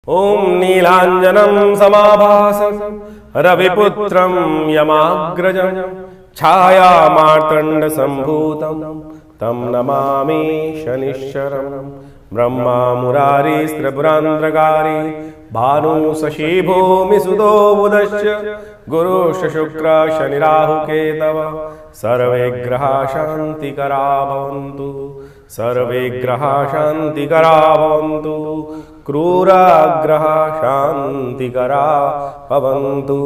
ओम नीलांजनं समाभासं रविपुत्रं यमाग्रजं छायामार्तण्ड संभूतं तं नमामि शनिश्चरम्। ब्रह्मा मुरारिस्त्रिपुरान्तकारी भानु शशि भूमि सुतो बुधश्च गुरुश्च शुक्र शनिराहुकेतव सर्वे ग्रहा शान्तिकरा भवन्तु। सर्वे ग्रहा शान्तिकरा भवन्तु। क्रूराग्रह शांतिकरा भवन्तु।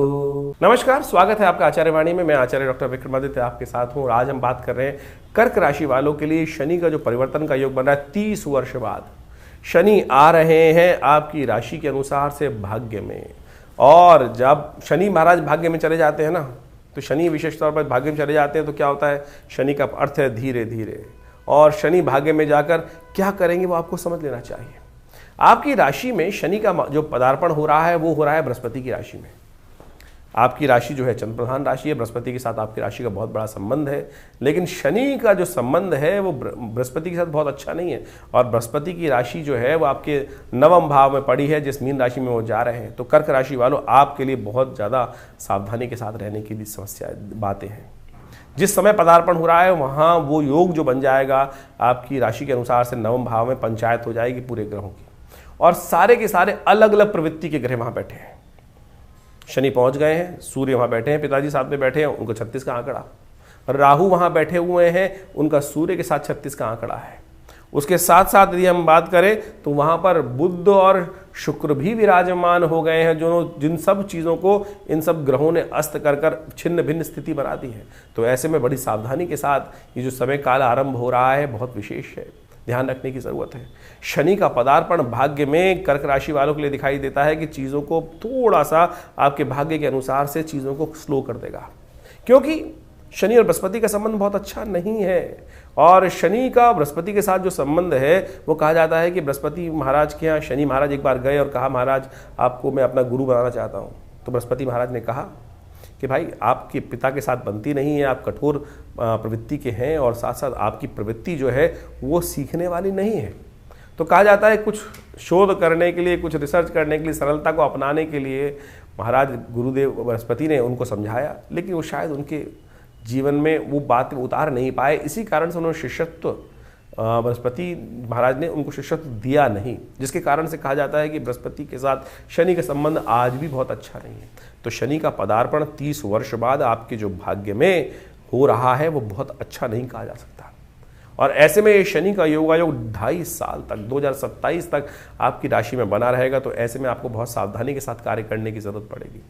नमस्कार, स्वागत है आपका आचार्यवाणी में। मैं आचार्य डॉक्टर विक्रमादित्य आपके साथ हूँ और आज हम बात कर रहे हैं कर्क राशि वालों के लिए शनि का जो परिवर्तन का योग बन रहा है 30 वर्ष बाद शनि आ रहे हैं आपकी राशि के अनुसार से भाग्य में। और जब शनि महाराज भाग्य में चले जाते हैं ना, तो शनि विशेष तौर पर भाग्य में चले जाते हैं तो क्या होता है, शनि का अर्थ है धीरे धीरे। और शनि भाग्य में जाकर क्या करेंगे वो आपको समझ लेना चाहिए। आपकी राशि में शनि का जो पदार्पण हो रहा है वो हो रहा है बृहस्पति की राशि में। आपकी राशि जो है चंद्र प्रधान राशि है, बृहस्पति के साथ आपकी राशि का बहुत बड़ा संबंध है। लेकिन शनि का जो संबंध है वो बृहस्पति के साथ बहुत अच्छा नहीं है। और बृहस्पति की राशि जो है वो आपके नवम भाव में पड़ी है, जिस मीन राशि में वो जा रहे हैं। तो कर्क राशि वालों, आपके लिए बहुत ज़्यादा सावधानी के साथ रहने की भी समस्या बातें हैं। जिस समय पदार्पण हो रहा है वहाँ वो योग जो बन जाएगा आपकी राशि के अनुसार से नवम भाव में पंचायत हो जाएगी पूरे ग्रहों की। और सारे के सारे अलग अलग प्रवृत्ति के ग्रह वहां बैठे हैं। शनि पहुंच गए हैं, सूर्य वहां बैठे हैं, पिताजी साथ में बैठे हैं, उनको 36 का आंकड़ा। राहु वहां बैठे हुए हैं, उनका सूर्य के साथ 36 का आंकड़ा है। उसके साथ साथ यदि हम बात करें तो वहां पर बुध और शुक्र भी विराजमान हो गए हैं, जो जिन सब चीज़ों को इन सब ग्रहों ने अस्त कर कर छिन्न भिन्न स्थिति बना दी है। तो ऐसे में बड़ी सावधानी के साथ ये जो समय काल आरंभ हो रहा है बहुत विशेष है, ध्यान रखने की ज़रूरत है। शनि का पदार्पण भाग्य में कर्क राशि वालों के लिए दिखाई देता है कि चीज़ों को थोड़ा सा आपके भाग्य के अनुसार से चीज़ों को स्लो कर देगा, क्योंकि शनि और बृहस्पति का संबंध बहुत अच्छा नहीं है। और शनि का बृहस्पति के साथ जो संबंध है वो कहा जाता है कि बृहस्पति महाराज के यहाँ शनि महाराज एक बार गए और कहा, महाराज आपको मैं अपना गुरु बनाना चाहता हूँ। तो बृहस्पति महाराज ने कहा कि भाई आपके पिता के साथ बनती नहीं है, आप कठोर प्रवृत्ति के हैं और साथ साथ आपकी प्रवृत्ति जो है वो सीखने वाली नहीं है। तो कहा जाता है कुछ शोध करने के लिए, कुछ रिसर्च करने के लिए, सरलता को अपनाने के लिए महाराज गुरुदेव बृहस्पति ने उनको समझाया, लेकिन वो शायद उनके जीवन में वो बात उतार नहीं पाए। इसी कारण से उन्होंने शिष्यत्व बृहस्पति महाराज ने उनको शिष्यत्व दिया नहीं, जिसके कारण से कहा जाता है कि बृहस्पति के साथ शनि का संबंध आज भी बहुत अच्छा नहीं है। तो शनि का पदार्पण 30 वर्ष बाद आपके जो भाग्य में हो रहा है वो बहुत अच्छा नहीं कहा जा सकता। और ऐसे में शनि का योगायोग 2.5 साल तक 2027 तक आपकी राशि में बना रहेगा। तो ऐसे में आपको बहुत सावधानी के साथ कार्य करने की जरूरत पड़ेगी।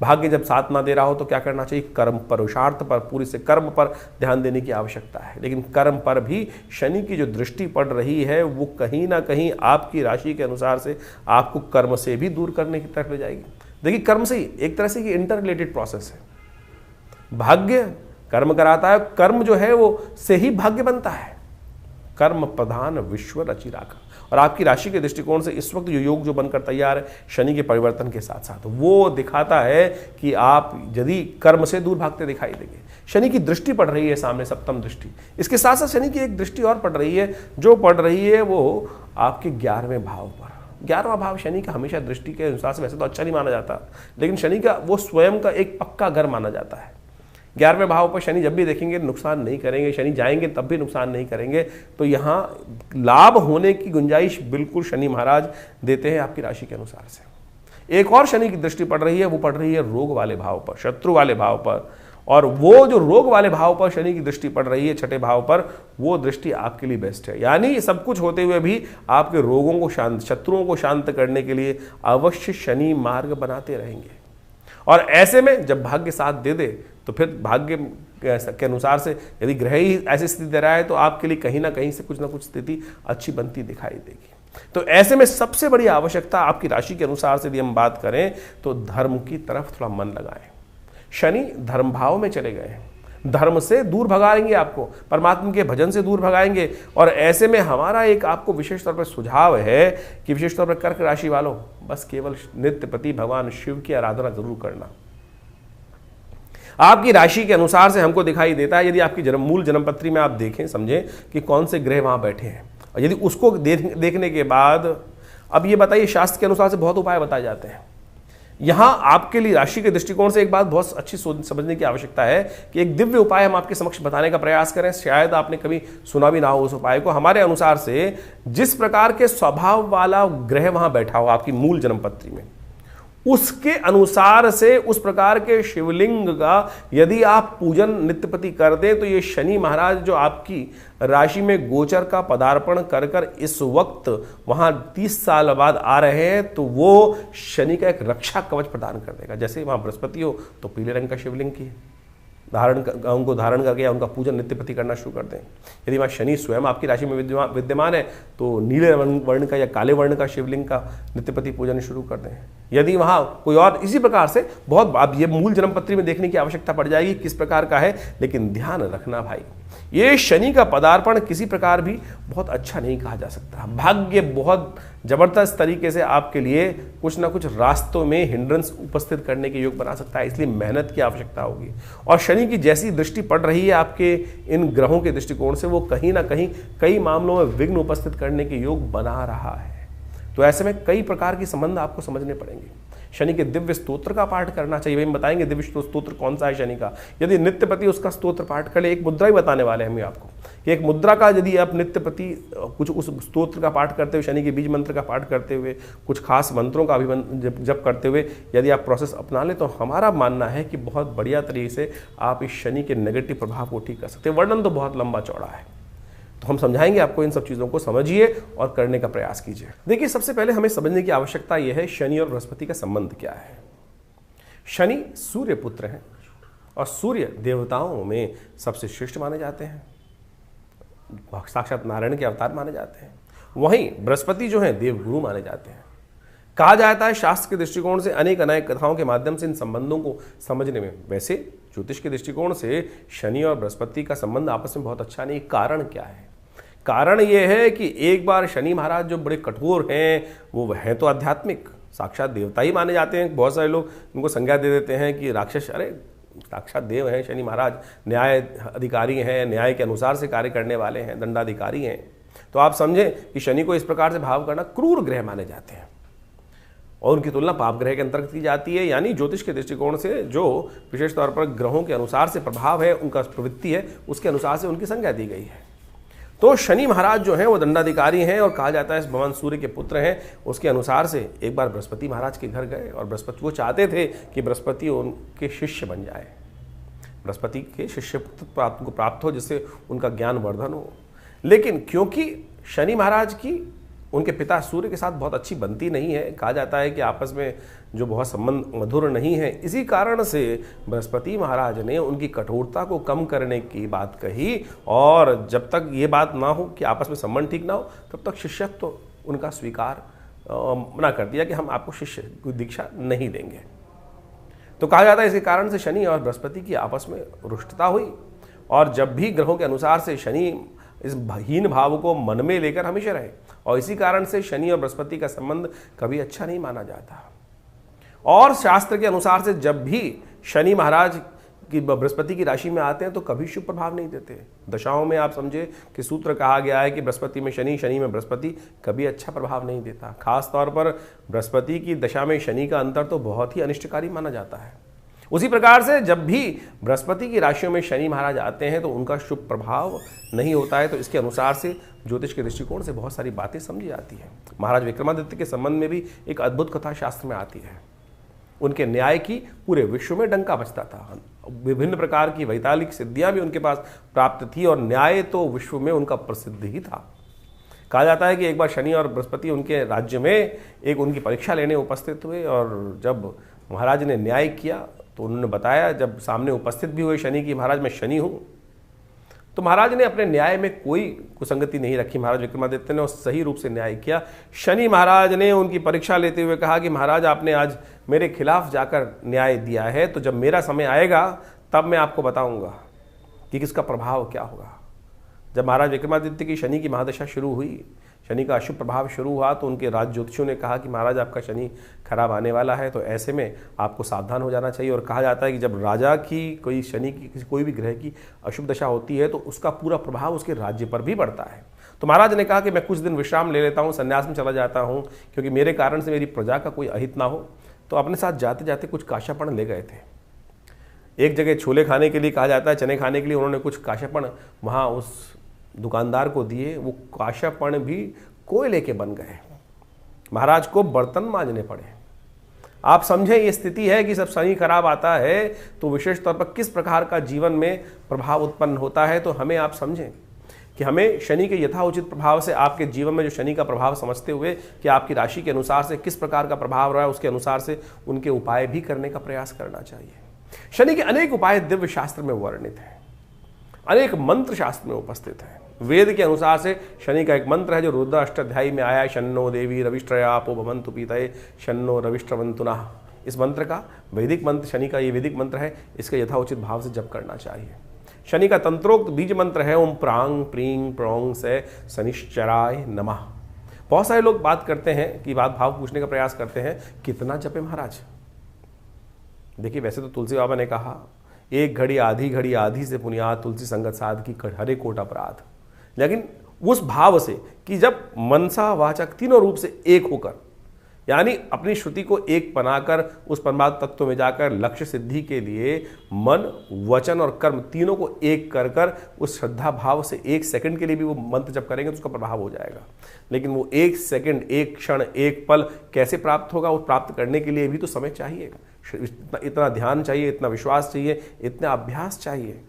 भाग्य जब साथ ना दे रहा हो तो क्या करना चाहिए, कर्म पर, पुरुषार्थ पर, पूरी से कर्म पर ध्यान देने की आवश्यकता है। लेकिन कर्म पर भी शनि की जो दृष्टि पड़ रही है वो कहीं ना कहीं आपकी राशि के अनुसार से आपको कर्म से भी दूर करने की तरफ ले जाएगी। देखिए, कर्म से ही एक तरह से ये इंटर रिलेटेड प्रोसेस है। भाग्य कर्म कराता है, कर्म जो है वो से ही भाग्य बनता है। कर्म प्रधान विश्व रचि राखा। और आपकी राशि के दृष्टिकोण से इस वक्त जो योग जो बनकर तैयार है शनि के परिवर्तन के साथ साथ, वो दिखाता है कि आप यदि कर्म से दूर भागते दिखाई देंगे। शनि की दृष्टि पड़ रही है सामने, सप्तम दृष्टि। इसके साथ साथ शनि की एक दृष्टि और पड़ रही है, जो पड़ रही है वो आपके 11वें भाव पर। 11वां भाव शनि का हमेशा दृष्टि के अनुसार से वैसे तो अच्छा नहीं माना जाता, लेकिन शनि का वो स्वयं का एक पक्का घर माना जाता है। 11वें भाव पर शनि जब भी देखेंगे नुकसान नहीं करेंगे, शनि जाएंगे तब भी नुकसान नहीं करेंगे। तो यहाँ लाभ होने की गुंजाइश बिल्कुल शनि महाराज देते हैं आपकी राशि के अनुसार से। एक और शनि की दृष्टि पड़ रही है, वो पड़ रही है रोग वाले भाव पर, शत्रु वाले भाव पर। और वो जो रोग वाले भाव पर शनि की दृष्टि पड़ रही है, 6ठे भाव पर, वो दृष्टि आपके लिए बेस्ट है। यानी सब कुछ होते हुए भी आपके रोगों को शांत, शत्रुओं को शांत करने के लिए अवश्य शनि मार्ग बनाते रहेंगे। और ऐसे में जब भाग्य साथ दे दे तो फिर भाग्य के अनुसार से यदि ग्रह ही ऐसी स्थिति दे रहा है तो आपके लिए कहीं ना कहीं से कुछ ना कुछ स्थिति अच्छी बनती दिखाई देगी। तो ऐसे में सबसे बड़ी आवश्यकता आपकी राशि के अनुसार से यदि हम बात करें तो धर्म की तरफ थोड़ा मन लगाएं। शनि धर्म भाव में चले गए हैं, धर्म से दूर भगाएंगे आपको, परमात्मा के भजन से दूर भगाएंगे। और ऐसे में हमारा एक आपको विशेष तौर पर सुझाव है कि विशेष तौर पर कर्क राशि वालों, बस केवल नित्य प्रति भगवान शिव की आराधना जरूर करना। आपकी राशि के अनुसार से हमको दिखाई देता है, यदि आपकी मूल जन्म पत्री में आप देखें, समझें कि कौन से ग्रह वहां बैठे हैं, और यदि उसको देखने के बाद अब ये बताइए, शास्त्र के अनुसार से बहुत उपाय बताए जाते हैं। यहां आपके लिए राशि के दृष्टिकोण से एक बात बहुत अच्छी समझने की आवश्यकता है कि एक दिव्य उपाय हम आपके समक्ष बताने का प्रयास करें। शायद आपने कभी सुना भी ना हो उस उपाय को। हमारे अनुसार से जिस प्रकार के स्वभाव वाला ग्रह वहां बैठा हो आपकी मूल जन्मपत्री में, उसके अनुसार से उस प्रकार के शिवलिंग का यदि आप पूजन नित्यपति कर दें तो ये शनि महाराज जो आपकी राशि में गोचर का पदार्पण कर कर इस वक्त वहां 30 साल बाद आ रहे हैं, तो वो शनि का एक रक्षा कवच प्रदान कर देगा। जैसे वहां बृहस्पति हो तो पीले रंग का शिवलिंग की उनको धारण करके या उनका पूजन नित्यपति करना शुरू कर दें। यदि वहाँ शनि स्वयं आपकी राशि में विद्यमान है तो नीले वर्ण का या काले वर्ण का शिवलिंग का नित्यपति पूजन शुरू कर दें। यदि वहाँ कोई और इसी प्रकार से बहुत, अब ये मूल जन्मपत्री में देखने की आवश्यकता पड़ जाएगी किस प्रकार का है, लेकिन ध्यान रखना भाई, ये शनि का पदार्पण किसी प्रकार भी बहुत अच्छा नहीं कहा जा सकता। भाग्य बहुत जबरदस्त तरीके से आपके लिए कुछ ना कुछ रास्तों में हिंड्रेंस उपस्थित करने के योग बना सकता है, इसलिए मेहनत की आवश्यकता होगी। और शनि की जैसी दृष्टि पड़ रही है आपके इन ग्रहों के दृष्टिकोण से, वो कहीं ना कहीं कई मामलों में विघ्न उपस्थित करने के योग बना रहा है। तो ऐसे में कई प्रकार के संबंध आपको समझने पड़ेंगे। शनि के दिव्य स्तोत्र का पाठ करना चाहिए। हम बताएंगे दिव्य स्तोत्र कौन सा है शनि का। यदि नित्यपति उसका स्तोत्र पाठ कर ले, एक मुद्रा ही बताने वाले हैं हम आपको कि एक मुद्रा का यदि आप नित्यपति कुछ उस स्तोत्र का पाठ करते हुए, शनि के बीज मंत्र का पाठ करते हुए, कुछ खास मंत्रों का जप करते हुए यदि आप प्रोसेस अपना लें, तो हमारा मानना है कि बहुत बढ़िया तरीके से आप इस शनि के नेगेटिव प्रभाव को ठीक कर सकते हैं। वर्णन तो बहुत लंबा चौड़ा है, तो हम समझाएंगे आपको। इन सब चीज़ों को समझिए और करने का प्रयास कीजिए। देखिए, सबसे पहले हमें समझने की आवश्यकता यह है शनि और बृहस्पति का संबंध क्या है। शनि सूर्य पुत्र हैं और सूर्य देवताओं में सबसे श्रेष्ठ माने जाते हैं, साक्षात नारायण के अवतार माने जाते हैं। वहीं बृहस्पति जो हैं देवगुरु माने जाते हैं। कहा जाता है शास्त्र के दृष्टिकोण से अनेक कथाओं के माध्यम से इन संबंधों को समझने में, वैसे ज्योतिष के दृष्टिकोण से शनि और बृहस्पति का संबंध आपस में बहुत अच्छा नहीं। कारण क्या है? कारण यह है कि एक बार शनि महाराज जो बड़े कठोर हैं, वो हैं तो आध्यात्मिक साक्षात देवता ही माने जाते हैं। बहुत सारे लोग इनको संज्ञा दे देते हैं कि राक्षस, अरे साक्षात देव हैं शनि महाराज, न्याय अधिकारी हैं, न्याय के अनुसार से कार्य करने वाले हैं, दंडाधिकारी हैं। तो आप समझें कि शनि को इस प्रकार से भाव करना क्रूर ग्रह माने जाते हैं और उनकी तुलना पाप ग्रह के अंतर्गत की जाती है। यानी ज्योतिष के दृष्टिकोण से जो विशेष तौर पर ग्रहों के अनुसार से प्रभाव है, उनका प्रवृत्ति है, उसके अनुसार से उनकी संज्ञा दी गई है। तो शनि महाराज जो हैं वो दंडाधिकारी हैं और कहा जाता है भगवान सूर्य के पुत्र हैं। उसके अनुसार से एक बार बृहस्पति महाराज के घर गए और बृहस्पति वो चाहते थे कि बृहस्पति उनके शिष्य बन जाए, बृहस्पति के शिष्य को प्राप्त हो, जिससे उनका ज्ञान वर्धन हो। लेकिन क्योंकि शनि महाराज की उनके पिता सूर्य के साथ बहुत अच्छी बनती नहीं है, कहा जाता है कि आपस में जो बहुत संबंध मधुर नहीं है, इसी कारण से बृहस्पति महाराज ने उनकी कठोरता को कम करने की बात कही और जब तक ये बात ना हो कि आपस में संबंध ठीक ना हो, तब तक शिष्यत्व तो उनका स्वीकार मना कर दिया कि हम आपको शिष्य की दीक्षा नहीं देंगे। तो कहा जाता है इसी कारण से शनि और बृहस्पति की आपस में रुष्टता हुई और जब भी ग्रहों के अनुसार से शनि इस हीन भाव को मन में लेकर हमेशा रहे और इसी कारण से शनि और बृहस्पति का संबंध कभी अच्छा नहीं माना जाता। और शास्त्र के अनुसार से जब भी शनि महाराज की बृहस्पति की राशि में आते हैं तो कभी शुभ प्रभाव नहीं देते। दशाओं में आप समझे कि सूत्र कहा गया है कि बृहस्पति में शनि, शनि में बृहस्पति कभी अच्छा प्रभाव नहीं देता। खास तौर पर बृहस्पति की दशा में शनि का अंतर तो बहुत ही अनिष्टकारी माना जाता है। उसी प्रकार से जब भी बृहस्पति की राशियों में शनि महाराज आते हैं तो उनका शुभ प्रभाव नहीं होता है। तो इसके अनुसार से ज्योतिष के दृष्टिकोण से बहुत सारी बातें समझी जाती हैं। महाराज विक्रमादित्य के संबंध में भी एक अद्भुत कथा शास्त्र में आती है। उनके न्याय की पूरे विश्व में डंका बजता था, विभिन्न प्रकार की वैतालिक सिद्धियां भी उनके पास प्राप्त थी और न्याय तो विश्व में उनका प्रसिद्ध ही था। कहा जाता है कि एक बार शनि और बृहस्पति उनके राज्य में एक उनकी परीक्षा लेने उपस्थित हुए और जब महाराज ने न्याय किया तो उन्होंने बताया, जब सामने उपस्थित भी हुए शनि की, महाराज मैं शनि हूँ, तो महाराज ने अपने न्याय में कोई कुसंगति नहीं रखी। महाराज विक्रमादित्य ने सही रूप से न्याय किया। शनि महाराज ने उनकी परीक्षा लेते हुए कहा कि महाराज आपने आज मेरे खिलाफ जाकर न्याय दिया है, तो जब मेरा समय आएगा तब मैं आपको बताऊंगा कि किसका प्रभाव क्या होगा। जब महाराज विक्रमादित्य की शनि की महादशा शुरू हुई, शनि का अशुभ प्रभाव शुरू हुआ, तो उनके राज ज्योतिषियों ने कहा कि महाराज आपका शनि खराब आने वाला है, तो ऐसे में आपको सावधान हो जाना चाहिए। और कहा जाता है कि जब राजा की कोई शनि की कोई भी ग्रह की अशुभ दशा होती है तो उसका पूरा प्रभाव उसके राज्य पर भी पड़ता है। तो महाराज ने कहा कि मैं कुछ दिन विश्राम ले लेता हूँ, संन्यास में चला जाता हूँ, क्योंकि मेरे कारण से मेरी प्रजा का कोई अहित ना हो। तो अपने साथ जाते जाते कुछ काशापण ले गए थे। एक जगह छोले खाने के लिए कहा जाता है, चने खाने के लिए, उन्होंने कुछ काशापण वहाँ उस दुकानदार को दिए। वो काशापण भी कोयले के बन गए, महाराज को बर्तन मांजने पड़े। आप समझें, ये स्थिति है कि जब शनि खराब आता है तो विशेष तौर पर किस प्रकार का जीवन में प्रभाव उत्पन्न होता है। तो हमें आप समझें कि हमें शनि के यथाउचित प्रभाव से आपके जीवन में जो शनि का प्रभाव समझते हुए कि आपकी राशि के अनुसार से किस प्रकार का प्रभाव रहा है, उसके अनुसार से उनके उपाय भी करने का प्रयास करना चाहिए। शनि के अनेक उपाय दिव्य शास्त्र में वर्णित हैं, अनेक मंत्र शास्त्र में उपस्थित हैं। वेद के अनुसार से शनि का एक मंत्र है जो रुद्र अष्टाध्यायी में आया है, शन्नो देवी रविष्ट्रयापो भवन्तु पीतये शन्नो रविष्ट्रवन्तु नः। इस मंत्र का वैदिक मंत्र, शनि का ये वैदिक मंत्र है, इसका यथाउचित भाव से जप करना चाहिए। शनि का तंत्रोक्त बीज मंत्र है ओम प्रांग प्रींग प्रोंग से शनिश्चराय नमः। बहुत सारे लोग बात करते हैं कि बात भाव पूछने का प्रयास करते हैं, कितना जपे महाराज। देखिए, वैसे तो तुलसी बाबा ने कहा, एक घड़ी आधी से पुनियाद तुलसी संगत साध की हरे कोट अपराध। लेकिन उस भाव से कि जब मनसा वाचक तीनों रूप से एक होकर, यानी अपनी श्रुति को एक बनाकर उस परमात्म तत्व में जाकर लक्ष्य सिद्धि के लिए मन वचन और कर्म तीनों को एक कर कर उस श्रद्धा भाव से एक सेकंड के लिए भी वो मंत्र जप करेंगे तो उसका प्रभाव हो जाएगा। लेकिन वो एक सेकंड, एक क्षण, एक पल कैसे प्राप्त होगा, वो प्राप्त करने के लिए भी तो समय चाहिए, इतना ध्यान चाहिए, इतना विश्वास चाहिए, इतना अभ्यास चाहिए।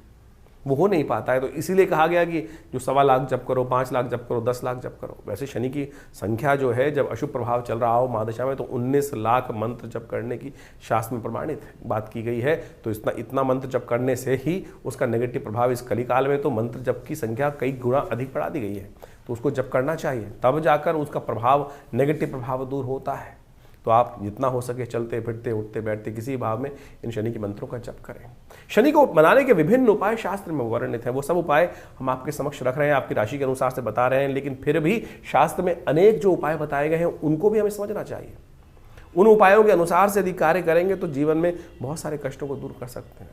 वो हो नहीं पाता है। तो इसीलिए कहा गया कि जो 1.25 लाख जप करो, 5 लाख जप करो, 10 लाख जप करो। वैसे शनि की संख्या जो है, जब अशुभ प्रभाव चल रहा हो महादशा में, तो 19 लाख मंत्र जप करने की शास्त्र में प्रमाणित बात की गई है। तो इतना मंत्र जप करने से ही उसका नेगेटिव प्रभाव, इस कलिकाल में तो मंत्र जप की संख्या कई गुना अधिक बढ़ा दी गई है। तो उसको जप करना चाहिए, तब जाकर उसका प्रभाव, नेगेटिव प्रभाव दूर होता है। तो आप जितना हो सके चलते फिरते उठते बैठते किसी भाव में इन शनि के मंत्रों का जप करें। शनि को मनाने के विभिन्न उपाय शास्त्र में वर्णित हैं। वो सब उपाय हम आपके समक्ष रख रहे हैं, आपकी राशि के अनुसार से बता रहे हैं। लेकिन फिर भी शास्त्र में अनेक जो उपाय बताए गए हैं उनको भी हमें समझना चाहिए। उन उपायों के अनुसार से यदि कार्य करेंगे तो जीवन में बहुत सारे कष्टों को दूर कर सकते हैं।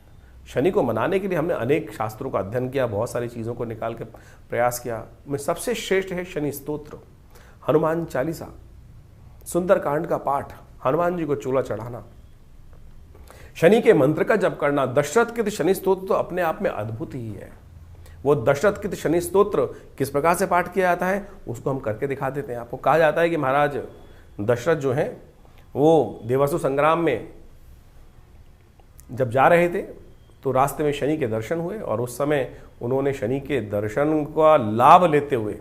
शनि को मनाने के लिए हमने अनेक शास्त्रों का अध्ययन किया, बहुत सारी चीज़ों को निकाल के प्रयास किया। में सबसे श्रेष्ठ है शनि स्तोत्र, हनुमान चालीसा, सुंदरकांड का पाठ, हनुमान जी को चूल्हा चढ़ाना, शनि के मंत्र का जप करना। दशरथ कृत शनि स्तोत्र तो अपने आप में अद्भुत ही है। वो दशरथ कृत शनि स्तोत्र किस प्रकार से पाठ किया जाता है उसको हम करके दिखा देते हैं। आपको कहा जाता है कि महाराज दशरथ जो हैं वो देवासुर संग्राम में जब जा रहे थे तो रास्ते में शनि के दर्शन हुए, और उस समय उन्होंने शनि के दर्शन का लाभ लेते हुए,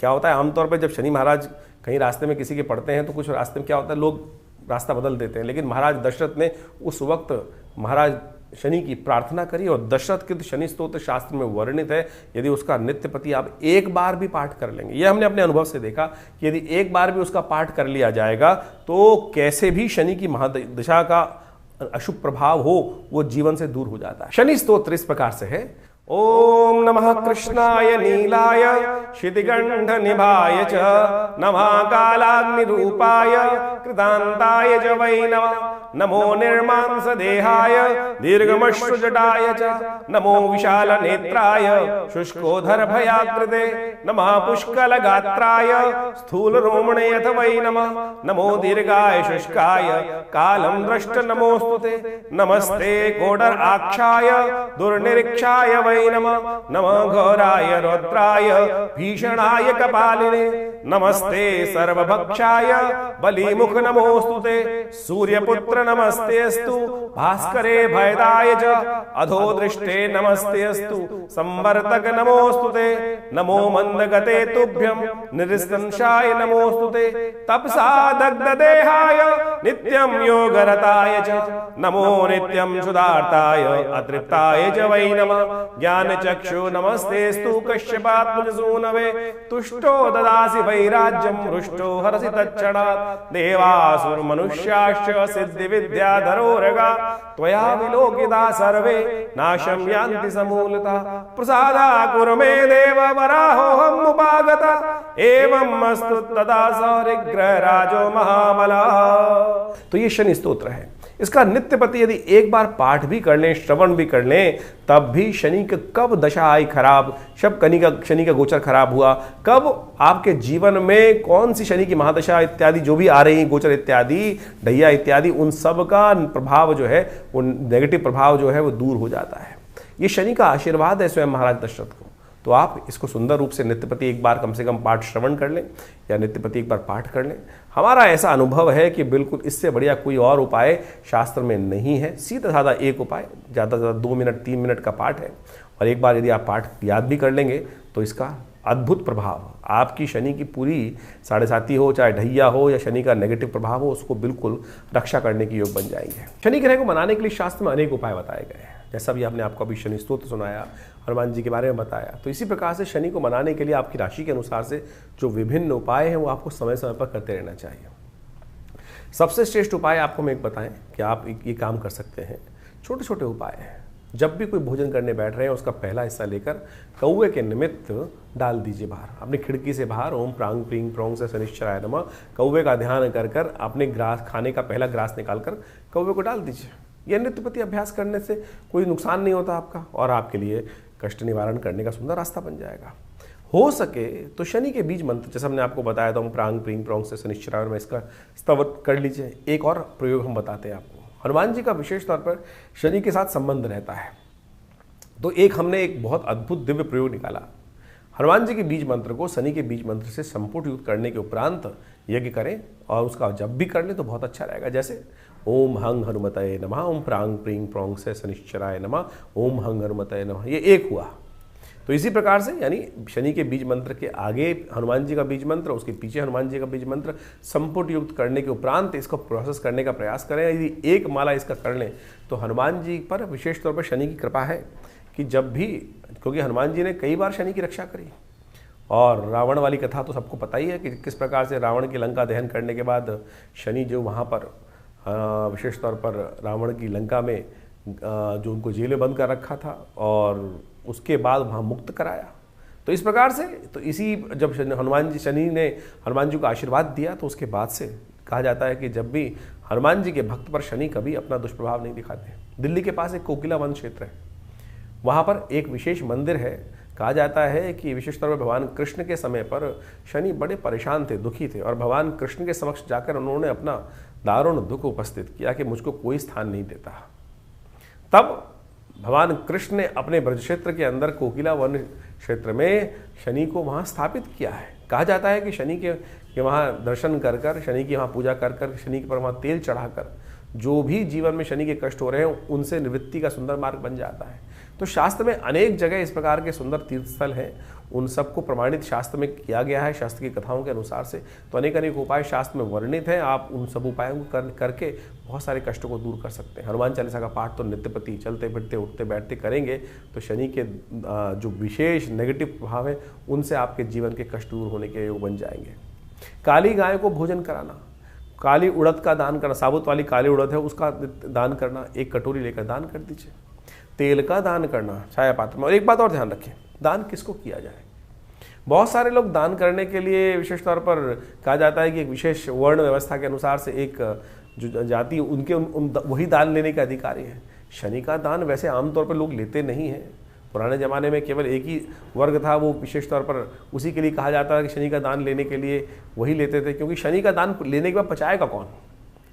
क्या होता है आमतौर पर जब शनि महाराज कहीं रास्ते में किसी के पड़ते हैं तो कुछ रास्ते में क्या होता है, लोग रास्ता बदल देते हैं। लेकिन महाराज दशरथ ने उस वक्त महाराज शनि की प्रार्थना करी, और दशरथ कृत शनि स्तोत्र शास्त्र में वर्णित है। यदि उसका नित्यपति आप एक बार भी पाठ कर लेंगे, यह हमने अपने अनुभव से देखा कि यदि एक बार भी उसका पाठ कर लिया जाएगा तो कैसे भी शनि की महादशा का अशुभ प्रभाव हो वो जीवन से दूर हो जाता है। शनि स्तोत्र इस प्रकार से है, ओम नमः कृष्णाय नीलाय क्षितिगंध निभाय च नमः कालाग्नि रूपाय कृतांताय च वै नमः नमो निर्मांस देहाय दीर्घमश्रुजटाय च नमो विशाल नेत्राय शुष्कोधर भयाकृते नमः पुष्कल गात्राय स्थूल रोमणे अथ वै नमः नमो दीर्घाय शुष्काय कालं दृष्ट नमोस्तुते नमस्ते कोडर आक्षाय दुर्निरीक्षाय वै नमः नमः घोराय रौद्राय भीषणाय कपालिने नमस्ते सर्वभक्षाय बलिमुख नमोस्तुते सूर्यपुत्र नमस्तेस्तु भास्करे भयदाय च अधोदृष्टे नमस्तेस्तु संवर्तक नमोस्तुते नमो मंदगते तुभ्यं निरस्तंशाय नमोस्तुते तपसा दग्धदेहाय नित्यं योगरताय च नमो नित्यं सुधार्ताय अतृप्ताय च वै नमः ज्ञानचक्षु नमस्तेस्तु कश्यपात्मजसूनवे तुष्टो ददासि वैराज्यं हृष्टो हरसि तत्क्षणात् देवासुर मनुष्याश्च सिद्धि विद्याधरोरगा त्वया विलोकिता सर्वे नाशं यान्ति समूलतः प्रसादा कुरु मे देव वराहोऽहम् उपागता एवं अस्तु तदा सौरिग्रह राजो महाबला। तो ये शनि स्तोत्र है। इसका नित्यपति यदि एक बार पाठ भी कर लें, श्रवण भी कर लें, तब भी शनि की कब दशा आई खराब, शनि का गोचर खराब हुआ, कब आपके जीवन में कौन सी शनि की महादशा इत्यादि जो भी आ रही है, गोचर इत्यादि, ढैया इत्यादि, उन सब का प्रभाव जो है, वो नेगेटिव प्रभाव जो है वो दूर हो जाता है। ये शनि का आशीर्वाद है स्वयं महाराज दशरथ को। तो आप इसको सुंदर रूप से नित्यपति एक बार कम से कम पाठ श्रवण कर लें या नित्यपति एक बार पाठ कर लें। हमारा ऐसा अनुभव है कि बिल्कुल इससे बढ़िया कोई और उपाय शास्त्र में नहीं है। सीधा साधा एक उपाय, ज़्यादा से ज़्यादा 2 मिनट 3 मिनट का पाठ है, और एक बार यदि आप पाठ याद भी कर लेंगे तो इसका अद्भुत प्रभाव आपकी शनि की पूरी 7.5 हो, चाहे ढैया हो या शनि का नेगेटिव प्रभाव हो, उसको बिल्कुल रक्षा करने के योग बन जाएंगे। शनि ग्रह को मनाने के लिए शास्त्र में अनेक उपाय बताए गए हैं। जैसा भी आपने आपको अभी शनि स्तोत्र सुनाया, हनुमान जी के बारे में बताया, तो इसी प्रकार से शनि को मनाने के लिए आपकी राशि के अनुसार से जो विभिन्न उपाय हैं वो आपको समय समय पर करते रहना चाहिए। सबसे श्रेष्ठ उपाय आपको मैं एक बताएं कि आप ये काम कर सकते हैं। छोटे छोटे उपाय हैं। जब भी कोई भोजन करने बैठ रहे हैं, उसका पहला हिस्सा लेकर कौवे के निमित्त डाल दीजिए बाहर, अपनी खिड़की से बाहर। ओम प्रांग प्रींग प्रोंग से शनिश्चराय नमः कौवे का ध्यान कर कर अपने ग्रास, खाने का पहला ग्रास निकालकर कौवे को डाल दीजिए। यह नित्यपति अभ्यास करने से कोई नुकसान नहीं होता आपका, और आपके लिए कष्ट निवारण करने का सुंदर रास्ता बन जाएगा। हो सके तो शनि के बीज मंत्र, जैसे हमने आपको बताया था, हम प्रांग प्रींग प्रोंग से शनिश्चराय में इसका स्तव कर लीजिए। एक और प्रयोग हम बताते हैं आपको। हनुमान जी का विशेष तौर पर शनि के साथ संबंध रहता है, तो हमने एक बहुत अद्भुत दिव्य प्रयोग निकाला। हनुमान जी के बीज मंत्र को शनि के बीज मंत्र से संपुट युक्त करने के उपरांत यज्ञ करें, और उसका जब भी कर लें तो बहुत अच्छा रहेगा। जैसे ओम हंग हनुमतये नमः, ओम प्रांग प्रींग प्रोंग से शनिश्चराय नमः, ओम हंग हनुमतये नमः, ये एक हुआ। तो इसी प्रकार से यानी शनि के बीज मंत्र के आगे हनुमान जी का बीज मंत्र, उसके पीछे हनुमान जी का बीज मंत्र संपुट युक्त करने के उपरांत इसको प्रोसेस करने का प्रयास करें। यदि एक माला इसका कर लें तो हनुमान जी पर विशेष तौर पर शनि की कृपा है कि जब भी, क्योंकि हनुमान जी ने कई बार शनि की रक्षा करी, और रावण वाली कथा तो सबको पता ही है कि किस प्रकार से रावण की लंका दहन करने के बाद शनि जो वहाँ पर विशेष तौर पर रावण की लंका में जो उनको जेल में बंद कर रखा था, और उसके बाद वहाँ मुक्त कराया। तो इस प्रकार से, तो इसी जब शनि ने हनुमान जी को आशीर्वाद दिया, तो उसके बाद से कहा जाता है कि जब भी हनुमान जी के भक्त पर शनि कभी अपना दुष्प्रभाव नहीं दिखाते। दिल्ली के पास एक कोकिला वन क्षेत्र है, वहाँ पर एक विशेष मंदिर है। कहा जाता है कि विशेष तौर पर भगवान कृष्ण के समय पर शनि बड़े परेशान थे, दुखी थे, और भगवान कृष्ण के समक्ष जाकर उन्होंने अपना दारुण दुख उपस्थित किया कि मुझको कोई स्थान नहीं देता। तब भगवान कृष्ण ने अपने ब्रज क्षेत्र के अंदर कोकिला वन क्षेत्र में शनि को वहाँ स्थापित किया है। कहा जाता है कि शनि के वहाँ दर्शन कर कर, शनि की वहाँ पूजा कर कर, शनि के पर वहाँ तेल चढ़ाकर जो भी जीवन में शनि के कष्ट हो रहे हैं उनसे निवृत्ति का सुंदर मार्ग बन जाता है। तो शास्त्र में अनेक जगह इस प्रकार के सुंदर तीर्थस्थल हैं, उन सबको प्रमाणित शास्त्र में किया गया है, शास्त्र की कथाओं के अनुसार से। तो अनेक अनेक उपाय शास्त्र में वर्णित हैं। आप उन सब उपायों को करके बहुत सारे कष्टों को दूर कर सकते हैं। हनुमान चालीसा का पाठ तो नित्यपति चलते फिरते उठते बैठते करेंगे तो शनि के जो विशेष नेगेटिव प्रभाव है उनसे आपके जीवन के कष्ट दूर होने के योग बन जाएंगे। काली गाय को भोजन कराना, काली उड़द का दान करना, साबुत वाली काली उड़द है उसका दान करना, 1 कटोरी लेकर दान कर दीजिए। तेल का दान करना छाया पात्र में। और एक बात और ध्यान रखें, दान किसको किया जाए। बहुत सारे लोग दान करने के लिए विशेष तौर पर कहा जाता है कि एक विशेष वर्ण व्यवस्था के अनुसार से एक जो जाति उनके वही दान लेने के अधिकारी है। शनि का दान वैसे आमतौर पर लोग लेते नहीं हैं। पुराने ज़माने में केवल एक ही वर्ग था, वो विशेष तौर पर उसी के लिए कहा जाता है कि शनि का दान लेने के लिए वही लेते थे, क्योंकि शनि का दान लेने के बाद पचाएगा कौन।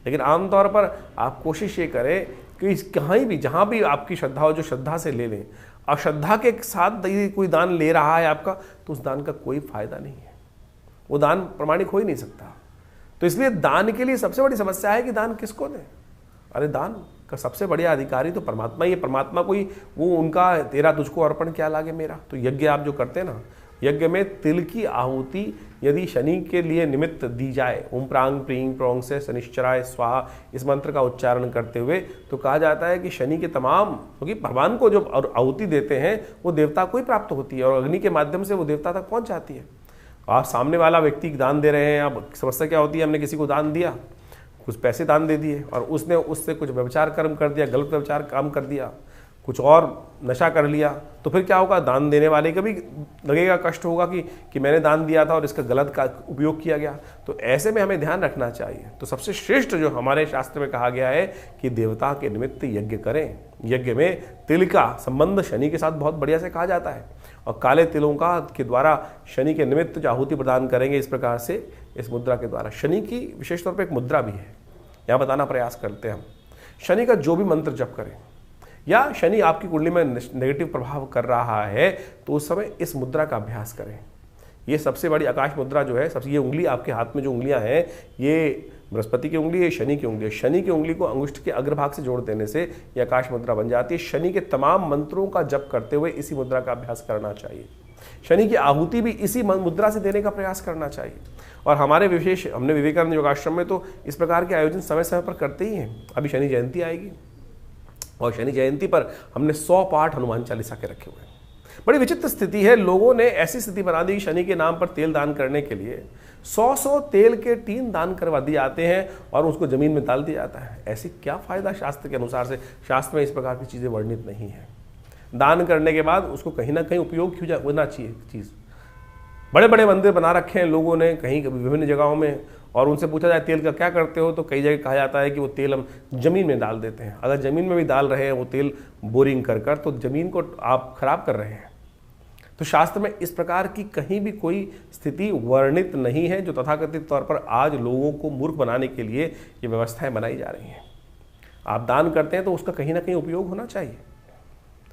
लेकिन आमतौर पर आप कोशिश ये करें कि कहीं भी जहाँ भी आपकी श्रद्धा हो, जो श्रद्धा से ले लें। अश्रद्धा के साथ यदि कोई दान ले रहा है आपका, तो उस दान का कोई फायदा नहीं है, वो दान प्रमाणिक हो ही नहीं सकता। तो इसलिए दान के लिए सबसे बड़ी समस्या है कि दान किसको दें। अरे दान का सबसे बढ़िया अधिकारी तो परमात्मा ही है। परमात्मा को ही वो उनका तेरा तुझको अर्पण क्या लागे मेरा। तो यज्ञ आप जो करते हैं ना, यज्ञ में तिल की आहुति यदि शनि के लिए निमित्त दी जाए, ओम प्रांग प्रींग प्रोंग से शनिश्चराय स्वाहा इस मंत्र का उच्चारण करते हुए, तो कहा जाता है कि शनि के तमाम, क्योंकि भगवान को जो आहुति देते हैं वो देवता को ही प्राप्त होती है और अग्नि के माध्यम से वो देवता तक पहुंच जाती है। आप सामने वाला व्यक्ति दान दे रहे हैं, अब समस्या क्या होती है, हमने किसी को दान दिया, कुछ पैसे दान दे दिए और उसने उससे कुछ व्यभिचार कर्म कर दिया, गलत व्यभिचार काम कर दिया, कुछ और नशा कर लिया, तो फिर क्या होगा, दान देने वाले का भी लगेगा, कष्ट होगा कि मैंने दान दिया था और इसका गलत का उपयोग किया गया। तो ऐसे में हमें ध्यान रखना चाहिए। तो सबसे श्रेष्ठ जो हमारे शास्त्र में कहा गया है कि देवता के निमित्त यज्ञ करें। यज्ञ में तिल का संबंध शनि के साथ बहुत बढ़िया से कहा जाता है, और काले तिलों का के द्वारा शनि के निमित्त जो आहुति प्रदान करेंगे, इस प्रकार से इस मुद्रा के द्वारा। शनि की विशेष तौर पर एक मुद्रा भी है, यहाँ बताना प्रयास करते हैं हम। शनि का जो भी मंत्र जप करें, या शनि आपकी कुंडली में नेगेटिव प्रभाव कर रहा है, तो उस समय इस मुद्रा का अभ्यास करें। ये सबसे बड़ी आकाश मुद्रा जो है, सबसे ये उंगली आपके हाथ में जो उंगलियां हैं, ये बृहस्पति की उंगली है, शनि की उंगली है। शनि की उंगली को अंगुष्ठ के अग्रभाग से जोड़ देने से ये आकाश मुद्रा बन जाती है। शनि के तमाम मंत्रों का जप करते हुए इसी मुद्रा का अभ्यास करना चाहिए। शनि की आहुति भी इसी मुद्रा से देने का प्रयास करना चाहिए। और हमारे हमने विवेकानंद योगाश्रम में तो इस प्रकार के आयोजन समय समय पर करते ही हैं। अभी शनि जयंती आएगी, और शनि जयंती पर हमने 100 पाठ हनुमान चालीसा के रखे हुए हैं। बड़ी विचित्र स्थिति है, लोगों ने ऐसी स्थिति बना दी कि शनि के नाम पर तेल दान करने के लिए 100 तेल के टीन दान करवा दिए जाते हैं और उसको जमीन में डाल दिया जाता है। ऐसी क्या फायदा शास्त्र के अनुसार से? शास्त्र में इस प्रकार की चीजें वर्णित नहीं है। दान करने के बाद उसको कहीं ना कहीं उपयोग होना चाहिए चीज। बड़े बड़े मंदिर बना रखे हैं लोगों ने कहीं विभिन्न जगहों में, और उनसे पूछा जाए तेल का क्या करते हो, तो कई जगह कहा जाता है कि वो तेल हम जमीन में डाल देते हैं। अगर जमीन में भी डाल रहे हैं वो तेल बोरिंग कर तो जमीन को आप खराब कर रहे हैं। तो शास्त्र में इस प्रकार की कहीं भी कोई स्थिति वर्णित नहीं है, जो तथाकथित तौर पर आज लोगों को मूर्ख बनाने के लिए ये व्यवस्थाएं बनाई जा रही हैं। आप दान करते हैं तो उसका कहीं ना कहीं उपयोग होना चाहिए,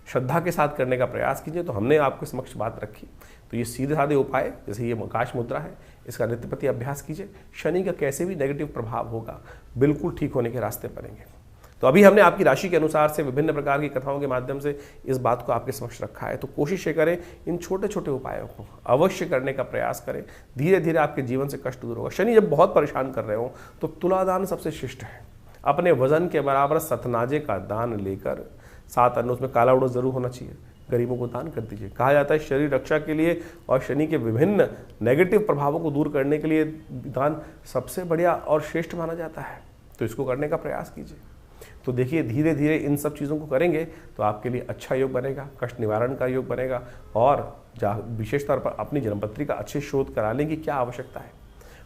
श्रद्धा के साथ करने का प्रयास कीजिए। तो हमने आपके समक्ष बात रखी। तो ये सीधे साधे उपाय, जैसे ये आकाश मुद्रा है, इसका नित्यप्रति अभ्यास कीजिए। शनि का कैसे भी नेगेटिव प्रभाव होगा, बिल्कुल ठीक होने के रास्ते बनेंगे। तो अभी हमने आपकी राशि के अनुसार से विभिन्न प्रकार की कथाओं के माध्यम से इस बात को आपके समक्ष रखा है। तो कोशिश ये करें, इन छोटे छोटे उपायों को अवश्य करने का प्रयास करें। धीरे धीरे आपके जीवन से कष्ट दूर होगा। शनि जब बहुत परेशान कर रहे हो तो तुलादान सबसे श्रेष्ठ है। अपने वजन के बराबर सतनाजे का दान लेकर, 7 अन्न उसमें काला उड़द जरूर होना चाहिए, गरीबों को दान कर दीजिए। कहा जाता है शरीर रक्षा के लिए और शनि के विभिन्न नेगेटिव प्रभावों को दूर करने के लिए दान सबसे बढ़िया और श्रेष्ठ माना जाता है। तो इसको करने का प्रयास कीजिए। तो देखिए, धीरे धीरे इन सब चीज़ों को करेंगे तो आपके लिए अच्छा योग बनेगा, कष्ट निवारण का योग बनेगा। और विशेष तौर पर अपनी जन्मपत्री का अच्छे शोध करा लें कि क्या आवश्यकता है।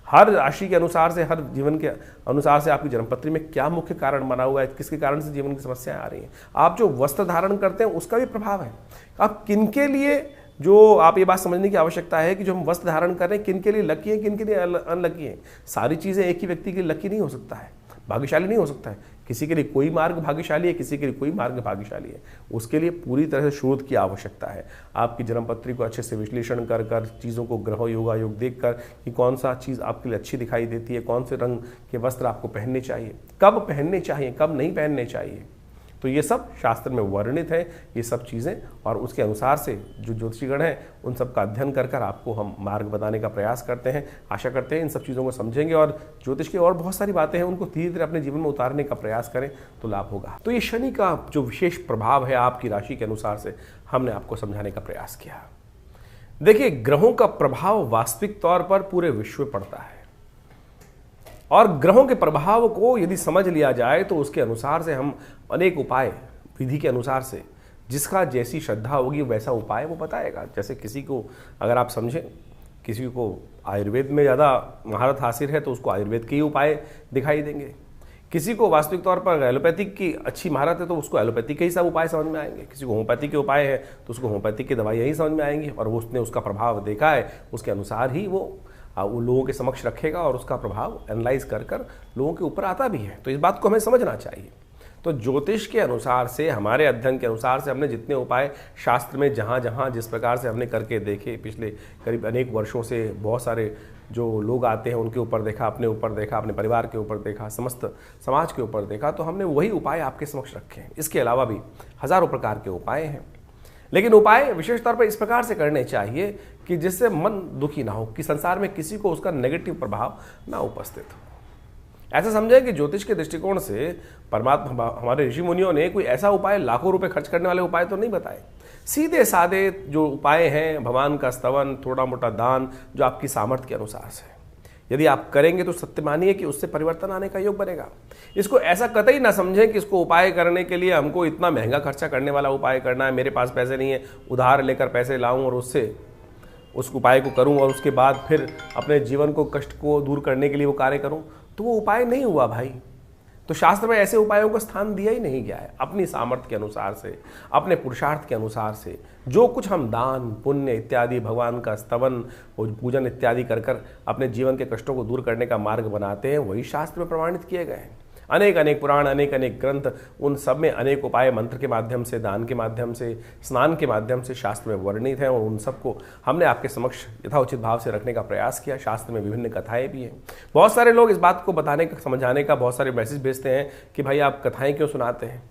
हर राशि के अनुसार से, हर जीवन के अनुसार से आपकी जन्मपत्री में क्या मुख्य कारण बना हुआ है, किसके कारण से जीवन की समस्याएं आ रही हैं। आप जो वस्त्र धारण करते हैं उसका भी प्रभाव है। आप किनके लिए, जो आप ये बात समझने की आवश्यकता है कि जो हम वस्त्र धारण कर रहे हैं किनके लिए लकी है, किनके लिए अनलकी है। सारी चीज़ें एक ही व्यक्ति के लिए लकी नहीं हो सकता है, भाग्यशाली नहीं हो सकता है। किसी के लिए कोई मार्ग भाग्यशाली है, किसी के लिए कोई मार्ग भाग्यशाली है। उसके लिए पूरी तरह से शोध की आवश्यकता है। आपकी जन्मपत्री को अच्छे से विश्लेषण कर कर, चीज़ों को ग्रह योगा योग देख कर कि कौन सा चीज़ आपके लिए अच्छी दिखाई देती है, कौन से रंग के वस्त्र आपको पहनने चाहिए, कब पहनने चाहिए, कब नहीं पहनने चाहिए। तो ये सब शास्त्र में वर्णित है, ये सब चीज़ें। और उसके अनुसार से जो ज्योतिषीगण हैं उन सब का अध्ययन कर कर आपको हम मार्ग बताने का प्रयास करते हैं। आशा करते हैं इन सब चीज़ों को समझेंगे और ज्योतिष की और बहुत सारी बातें हैं उनको धीरे धीरे अपने जीवन में उतारने का प्रयास करें तो लाभ होगा। तो ये शनि का जो विशेष प्रभाव है आपकी राशि के अनुसार से हमने आपको समझाने का प्रयास किया। देखिए, ग्रहों का प्रभाव वास्तविक तौर पर पूरे विश्व में पड़ता है, और ग्रहों के प्रभाव को यदि समझ लिया जाए तो उसके अनुसार से हम अनेक उपाय, विधि के अनुसार से जिसका जैसी श्रद्धा होगी वैसा उपाय वो बताएगा। जैसे किसी को, अगर आप समझें, किसी को आयुर्वेद में ज़्यादा महारत हासिल है तो उसको आयुर्वेद के ही उपाय दिखाई देंगे। किसी को वास्तविक तौर पर एलोपैथिक की अच्छी महारत है तो उसको एलोपैथिक के ही सब उपाय समझ में आएंगे। किसी को होम्योपैथिक के उपाय है तो उसको होम्योपैथिक की दवाइयाँ ही समझ में आएंगी, और उसने उसका प्रभाव देखा है, उसके अनुसार ही वो लोगों के समक्ष रखेगा और उसका प्रभाव एनालाइज कर कर लोगों के ऊपर आता भी है। तो इस बात को हमें समझना चाहिए। तो ज्योतिष के अनुसार से, हमारे अध्ययन के अनुसार से हमने जितने उपाय शास्त्र में जहाँ जहाँ जिस प्रकार से हमने करके देखे, पिछले करीब अनेक वर्षों से बहुत सारे जो लोग आते हैं उनके ऊपर देखा, अपने ऊपर देखा, अपने परिवार के ऊपर देखा, समस्त समाज के ऊपर देखा, तो हमने वही उपाय आपके समक्ष रखे हैं। इसके अलावा भी हज़ारों प्रकार के उपाय हैं, लेकिन उपाय विशेष तौर पर इस प्रकार से करने चाहिए कि जिससे मन दुखी ना हो, कि संसार में किसी को उसका नेगेटिव प्रभाव ना उपस्थित हो। ऐसा समझे कि ज्योतिष के दृष्टिकोण से परमात्मा, हमारे ऋषि मुनियों ने कोई ऐसा उपाय, लाखों रुपए खर्च करने वाले उपाय तो नहीं बताए। सीधे साधे जो उपाय हैं, भगवान का स्तवन, थोड़ा मोटा दान, जो आपकी सामर्थ्य के अनुसार से। यदि आप करेंगे तो सत्य मानिए कि उससे परिवर्तन आने का योग बनेगा। इसको ऐसा कतई ना समझें कि इसको उपाय करने के लिए हमको इतना महंगा खर्चा करने वाला उपाय करना है, मेरे पास पैसे नहीं है, उधार लेकर पैसे लाऊं और उससे उस उपाय को करूं और उसके बाद फिर अपने जीवन को, कष्ट को दूर करने के लिए वो कार्य करूं, तो वो उपाय नहीं हुआ भाई। तो शास्त्र में ऐसे उपायों को स्थान दिया ही नहीं गया है। अपनी सामर्थ्य के अनुसार से, अपने पुरुषार्थ के अनुसार से जो कुछ हम दान पुण्य इत्यादि, भगवान का स्तवन पूजन इत्यादि कर कर अपने जीवन के कष्टों को दूर करने का मार्ग बनाते हैं, वही शास्त्र में प्रमाणित किए गए हैं। अनेक अनेक पुराण, अनेक अनेक ग्रंथ, उन सब में अनेक उपाय मंत्र के माध्यम से, दान के माध्यम से, स्नान के माध्यम से शास्त्र में वर्णित हैं और उन सबको हमने आपके समक्ष यथाउचित भाव से रखने का प्रयास किया। शास्त्र में विभिन्न कथाएं भी हैं। बहुत सारे लोग इस बात को बताने का, समझाने का बहुत सारे मैसेज भेजते हैं कि भाई आप कथाएं क्यों सुनाते हैं।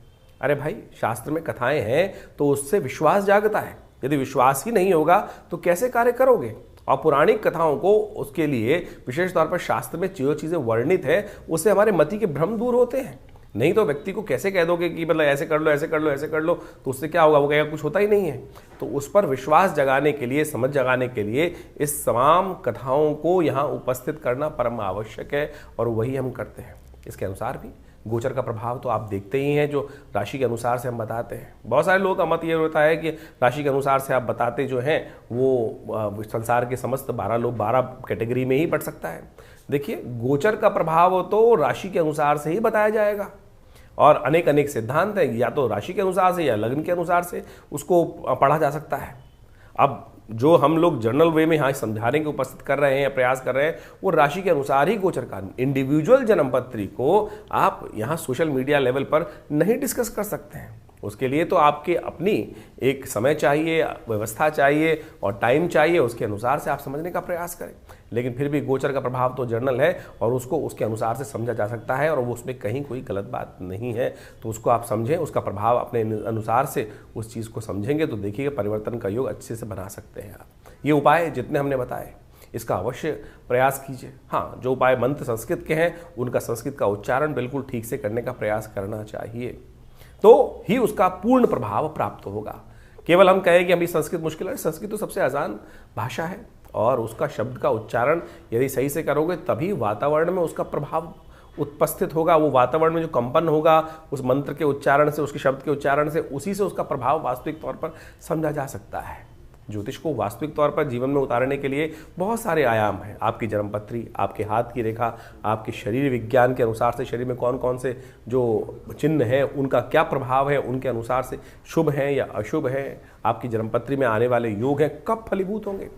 अरे भाई, शास्त्र में कथाएं हैं तो उससे विश्वास जागता है। यदि विश्वास ही नहीं होगा तो कैसे कार्य करोगे। और पौराणिक कथाओं को, उसके लिए विशेष तौर पर शास्त्र में जो चीज़ें वर्णित है उससे हमारे मति के भ्रम दूर होते हैं। नहीं तो व्यक्ति को कैसे कह दोगे कि मतलब ऐसे कर लो, ऐसे कर लो, ऐसे कर लो, तो उससे क्या होगा, वो कहेगा कुछ होता ही नहीं है। तो उस पर विश्वास जगाने के लिए, समझ जगाने के लिए इस तमाम कथाओं को यहाँ उपस्थित करना परम आवश्यक है और वही हम करते हैं। इसके अनुसार भी गोचर का प्रभाव तो आप देखते ही हैं, जो राशि के अनुसार से हम बताते हैं। बहुत सारे लोगों का मत ये होता है कि राशि के अनुसार से आप बताते जो हैं वो संसार के समस्त 12 लोग 12 कैटेगरी में ही पड़ सकता है। देखिए, गोचर का प्रभाव तो राशि के अनुसार से ही बताया जाएगा और अनेक अनेक सिद्धांत हैं, या तो राशि के अनुसार से या लग्न के अनुसार से उसको पढ़ा जा सकता है। अब जो हम लोग जर्नल वे में यहाँ समझाने के उपस्थित कर रहे हैं, प्रयास कर रहे हैं, वो राशि के अनुसार ही गोचर का, इंडिविजुअल जन्मपत्री को आप यहाँ सोशल मीडिया लेवल पर नहीं डिस्कस कर सकते हैं। उसके लिए तो आपके अपनी एक समय चाहिए, व्यवस्था चाहिए और टाइम चाहिए, उसके अनुसार से आप समझने का प्रयास करें। लेकिन फिर भी गोचर का प्रभाव तो जर्नल है और उसको उसके अनुसार से समझा जा सकता है और वो उसमें कहीं कोई गलत बात नहीं है। तो उसको आप समझें, उसका प्रभाव अपने अनुसार से उस चीज़ को समझेंगे तो देखिएगा परिवर्तन का योग अच्छे से बना सकते हैं आप। ये उपाय जितने हमने बताए इसका अवश्य प्रयास कीजिए। हाँ, जो उपाय मंत्र संस्कृत के हैं उनका संस्कृत का उच्चारण बिल्कुल ठीक से करने का प्रयास करना चाहिए, तो ही उसका पूर्ण प्रभाव प्राप्त होगा। केवल हम कहें कि हमें संस्कृत मुश्किल है, संस्कृत तो सबसे आसान भाषा है और उसका शब्द का उच्चारण यदि सही से करोगे तभी वातावरण में उसका प्रभाव उपस्थित होगा। वो वातावरण में जो कंपन होगा उस मंत्र के उच्चारण से, उसके शब्द के उच्चारण से, उसी से उसका प्रभाव वास्तविक तौर पर समझा जा सकता है। ज्योतिष को वास्तविक तौर पर जीवन में उतारने के लिए बहुत सारे आयाम हैं। आपकी जन्मपत्री, आपके हाथ की रेखा, आपके शरीर विज्ञान के अनुसार से शरीर में कौन कौन से जो चिन्ह हैं उनका क्या प्रभाव है, उनके अनुसार से शुभ हैं या अशुभ हैं, आपकी जन्मपत्री में आने वाले योग हैं कब फलीभूत होंगे।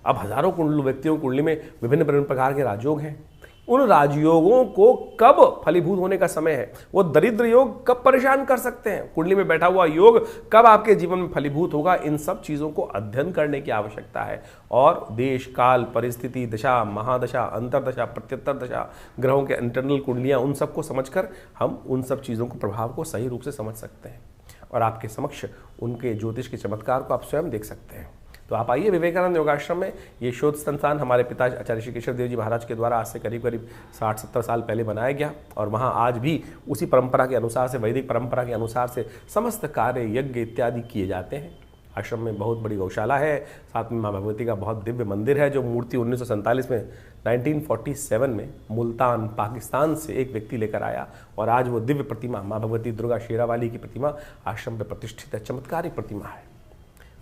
अब हजारों व्यक्तियों की कुंडली में विभिन्न विभिन्न प्रकार के राजयोग हैं, उन राजयोगों को कब फलीभूत होने का समय है, वो दरिद्र योग कब परेशान कर सकते हैं, कुंडली में बैठा हुआ योग कब आपके जीवन में फलीभूत होगा, इन सब चीज़ों को अध्ययन करने की आवश्यकता है। और देश काल परिस्थिति, दशा महादशा, अंतरदशा, प्रत्युत्तर दशा, ग्रहों के इंटरनल कुंडलियाँ, उन सबको समझकर हम उन सब चीज़ों को, प्रभाव को सही रूप से समझ सकते हैं और आपके समक्ष उनके ज्योतिष के चमत्कार को आप स्वयं देख सकते हैं। तो आप आइए विवेकानंद योगाश्रम में। ये शोध संस्थान हमारे पिता आचार्य श्री केशव देव जी महाराज के द्वारा आज से करीब करीब 60-70 साल पहले बनाया गया और वहाँ आज भी उसी परंपरा के अनुसार से, वैदिक परंपरा के अनुसार से समस्त कार्य यज्ञ इत्यादि किए जाते हैं। आश्रम में बहुत बड़ी गौशाला है, साथ में माँ भगवती का बहुत दिव्य मंदिर है, जो मूर्ति 1947 में 1947 में मुल्तान पाकिस्तान से एक व्यक्ति लेकर आया और आज वो दिव्य प्रतिमा माँ भगवती दुर्गा शेरावाली की प्रतिमा आश्रम में प्रतिष्ठित है। चमत्कारिक प्रतिमा है।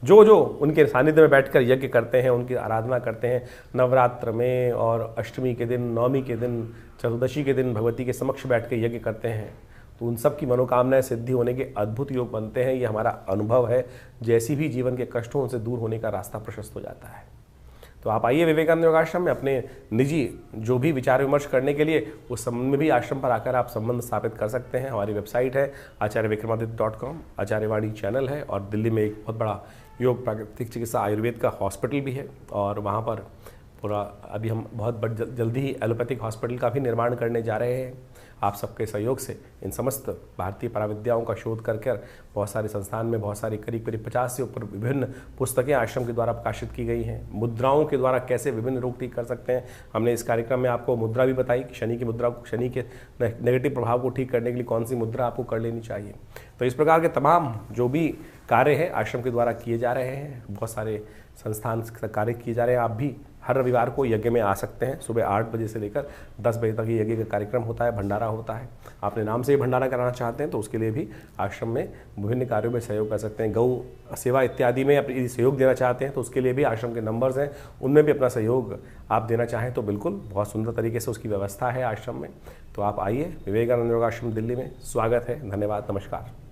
जो जो उनके सानिध्य में बैठकर यज्ञ करते हैं, उनकी आराधना करते हैं, नवरात्र में और अष्टमी के दिन, नवमी के दिन, चतुर्दशी के दिन भगवती के समक्ष बैठ कर यज्ञ करते हैं, तो उन सब की मनोकामनाएं सिद्धि होने के अद्भुत योग बनते हैं। ये हमारा अनुभव है। जैसी भी जीवन के कष्टों से दूर होने का रास्ता प्रशस्त हो जाता है। तो आप आइए विवेकानंद योगाश्रम में अपने निजी जो भी विचार विमर्श करने के लिए उस संबंध में भी आश्रम पर आकर आप संबंध स्थापित कर सकते हैं। हमारी वेबसाइट है acharyvikramaditya.com, आचार्यवाणी चैनल है और दिल्ली में एक बहुत बड़ा योग प्राकृतिक चिकित्सा आयुर्वेद का हॉस्पिटल भी है और वहाँ पर पूरा अभी हम बहुत जल्दी ही एलोपैथिक हॉस्पिटल का भी निर्माण करने जा रहे हैं। आप सबके सहयोग से इन समस्त भारतीय पराविद्याओं का शोध कर बहुत सारे संस्थान में बहुत सारी करीब 50 से ऊपर विभिन्न पुस्तकें आश्रम के द्वारा प्रकाशित की गई हैं। मुद्राओं के द्वारा कैसे विभिन्न रोग ठीक कर सकते हैं, हमने इस कार्यक्रम में आपको मुद्रा भी बताई कि शनि की मुद्रा को, शनि के नेगेटिव प्रभाव को ठीक करने के लिए कौन सी मुद्रा आपको कर लेनी चाहिए। तो इस प्रकार के तमाम जो भी कार्य है आश्रम के द्वारा किए जा रहे हैं, बहुत सारे संस्थान कार्य किए जा रहे हैं। आप भी हर रविवार को यज्ञ में आ सकते हैं। सुबह 8 बजे से लेकर 10 बजे तक ये यज्ञ का कार्यक्रम होता है, भंडारा होता है। अपने नाम से ही भंडारा कराना चाहते हैं तो उसके लिए भी आश्रम में विभिन्न कार्यों में सहयोग कर सकते हैं। गौ सेवा इत्यादि में अपनी सहयोग देना चाहते हैं तो उसके लिए भी आश्रम के नंबर्स हैं, उनमें भी अपना सहयोग आप देना चाहें तो बिल्कुल बहुत सुंदर तरीके से उसकी व्यवस्था है आश्रम में। तो आप आइए, विवेकानंद योगाश्रम दिल्ली में स्वागत है। धन्यवाद, नमस्कार।